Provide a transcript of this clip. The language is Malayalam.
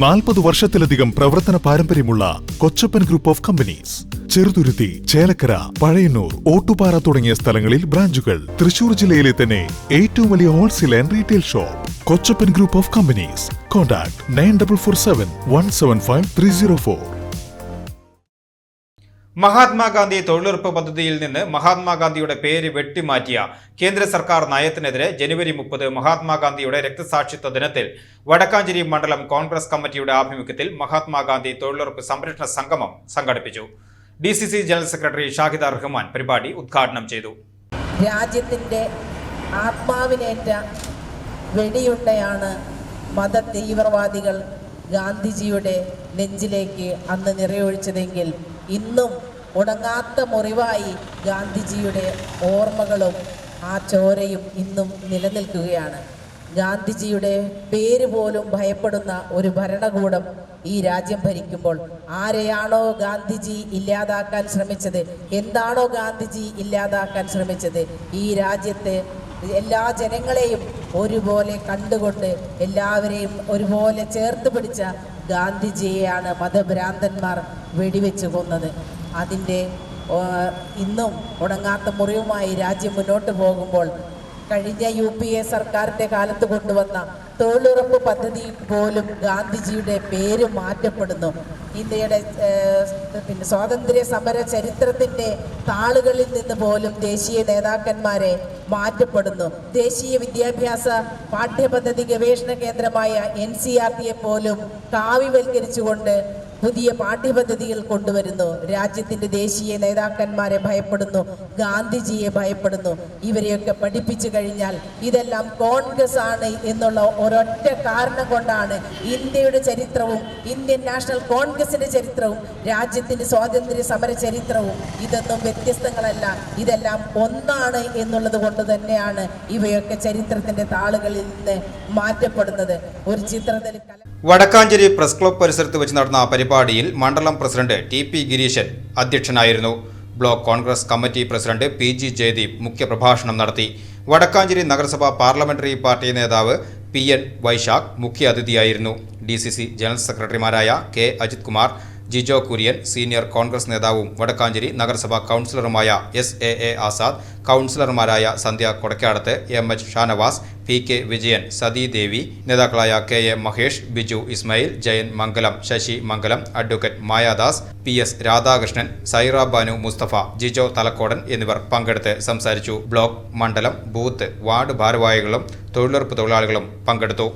40 വർഷത്തിലധികം പ്രവർത്തന പാരമ്പര്യമുള്ള Kochappan group of companies. Cheruthuruthy, Chelakkara, Pazhayannur, Ottupara തുടങ്ങിയ സ്ഥലങ്ങളിൽ ബ്രാഞ്ചുകൾ. തൃശൂർ ജില്ലയിലെ തന്നെ ഏറ്റവും വലിയ wholesale and retail shop Kochappan group of companies. Contact 9447 175 304. Mahatma Gandhi തൊഴിലുറപ്പ് പദ്ധതിയിൽ നിന്ന് മഹാത്മാഗാന്ധിയുടെ പേര് വെട്ടിമാറ്റിയ കേന്ദ്ര സർക്കാർ നയത്തിനെതിരെ ജനുവരി 30 മഹാത്മാഗാന്ധിയുടെ രക്തസാക്ഷിത്വ ദിനത്തിൽ വടക്കാഞ്ചേരി മണ്ഡലം കോൺഗ്രസ് കമ്മിറ്റിയുടെ ആഭിമുഖ്യത്തിൽ മഹാത്മാഗാന്ധി തൊഴിലുറപ്പ് സംരക്ഷണ സംഗമം സംഘടിപ്പിച്ചു. DCC general secretary Shahida Rahman പരിപാടി ഉദ്ഘാടനം ചെയ്തു. രാജ്യത്തിന്റെ ആത്മാവിനേറ്റ വെടിയുണ്ടയാണ് മത തീവ്രവാദികൾ ഗാന്ധിജിയുടെ നെഞ്ചിലേക്ക് അന്ന് നിറയൊഴിച്ചതെങ്കിൽ ഇന്നും ഉണങ്ങാത്ത മുറിവായി ഗാന്ധിജിയുടെ ഓർമ്മകളും ആ ചോരയും ഇന്നും നിലനിൽക്കുകയാണ്. ഗാന്ധിജിയുടെ പേര് പോലും ഭയപ്പെടുന്ന ഒരു ഭരണകൂടം ഈ രാജ്യം ഭരിക്കുമ്പോൾ ആരെയാണോ ഗാന്ധിജി ഇല്ലാതാക്കാൻ ശ്രമിച്ചത്, എന്താണോ ഗാന്ധിജി ഇല്ലാതാക്കാൻ ശ്രമിച്ചത്, ഈ രാജ്യത്തെ എല്ലാ ജനങ്ങളെയും ഒരുപോലെ കണ്ടുകൊണ്ട് എല്ലാവരെയും ഒരുപോലെ ചേർത്ത് പിടിച്ച ഗാന്ധിജിയെയാണ് മതഭ്രാന്തന്മാർ വെടിവെച്ച് കൊന്നത്. അതിൻ്റെ ഇന്നും ഉണങ്ങാത്ത മുറിവുമായി രാജ്യം മുന്നോട്ട് പോകുമ്പോൾ കഴിഞ്ഞ UPA സർക്കാരിൻ്റെ കാലത്ത് കൊണ്ടുവന്ന തൊഴിലുറപ്പ് പദ്ധതി പോലും ഗാന്ധിജിയുടെ പേര് മാറ്റപ്പെടുന്നു. ഇന്ത്യയുടെ സ്വാതന്ത്ര്യ സമര ചരിത്രത്തിൻ്റെ താളുകളിൽ നിന്ന് പോലും ദേശീയ നേതാക്കന്മാരെ മാറ്റപ്പെടുന്നു. ദേശീയ വിദ്യാഭ്യാസ പാഠ്യപദ്ധതി ഗവേഷണ കേന്ദ്രമായ NCERT പോലും കാവ്യവൽക്കരിച്ചുകൊണ്ട് പുതിയ പാഠ്യപദ്ധതികൾ കൊണ്ടുവരുന്നു. രാജ്യത്തിൻ്റെ ദേശീയ നേതാക്കന്മാരെ ഭയപ്പെടുന്നു, ഗാന്ധിജിയെ ഭയപ്പെടുന്നു. ഇവരെയൊക്കെ പഠിപ്പിച്ചു കഴിഞ്ഞാൽ ഇതെല്ലാം കോൺഗ്രസ് ആണ് എന്നുള്ള ഒരൊറ്റ കാരണം കൊണ്ടാണ് ഇന്ത്യയുടെ ചരിത്രവും ഇന്ത്യൻ നാഷണൽ കോൺഗ്രസിൻ്റെ ചരിത്രവും രാജ്യത്തിൻ്റെ സ്വാതന്ത്ര്യ സമര ചരിത്രവും ഇതൊന്നും വ്യത്യസ്തങ്ങളല്ല, ഇതെല്ലാം ഒന്നാണ് എന്നുള്ളത് കൊണ്ട് തന്നെയാണ് ഇവയൊക്കെ ചരിത്രത്തിൻ്റെ താളുകളിൽ നിന്ന് മാറ്റപ്പെടുന്നത്. ഒരു ചിത്രത്തിൽ വടക്കാഞ്ചേരി പ്രസ് ക്ലബ് പരിസരത്ത് വെച്ച് നടന്ന പരിപാടിയിൽ മണ്ഡലം പ്രസിഡന്റ് TP ഗിരീശൻ അധ്യക്ഷനായിരുന്നു. Block Congress committee president PG Jayadeep മുഖ്യപ്രഭാഷണം നടത്തി. വടക്കാഞ്ചേരി നഗരസഭ പാർലമെന്ററി പാർട്ടി നേതാവ് PN വൈശാഖ് മുഖ്യാതിഥിയായിരുന്നു. DCC ജനറൽ സെക്രട്ടറിമാരായ K അജിത് കുമാർ, ജിജോ കുര്യൻ, സീനിയർ കോൺഗ്രസ് നേതാവും വടക്കാഞ്ചേരി നഗരസഭാ കൗൺസിലറുമായ SAA ആസാദ്, കൗൺസിലർമാരായ സന്ധ്യ കൊടക്കാടത്ത്, MH ഷാനവാസ്, PK വിജയൻ, സതീദേവി, നേതാക്കളായ KA മഹേഷ്, ബിജു ഇസ്മായിൽ, ജയൻ മംഗലം, ശശി മംഗലം, അഡ്വക്കേറ്റ് മായാദാസ്, PS രാധാകൃഷ്ണൻ, സൈറ ബാനു മുസ്തഫ, ജിജോ തലക്കോടൻ എന്നിവർ പങ്കെടുത്ത് സംസാരിച്ചു. ബ്ലോക്ക്, മണ്ഡലം, ബൂത്ത്, വാർഡ് ഭാരവാഹികളും തൊഴിലുറപ്പ് തൊഴിലാളികളും പങ്കെടുത്തു.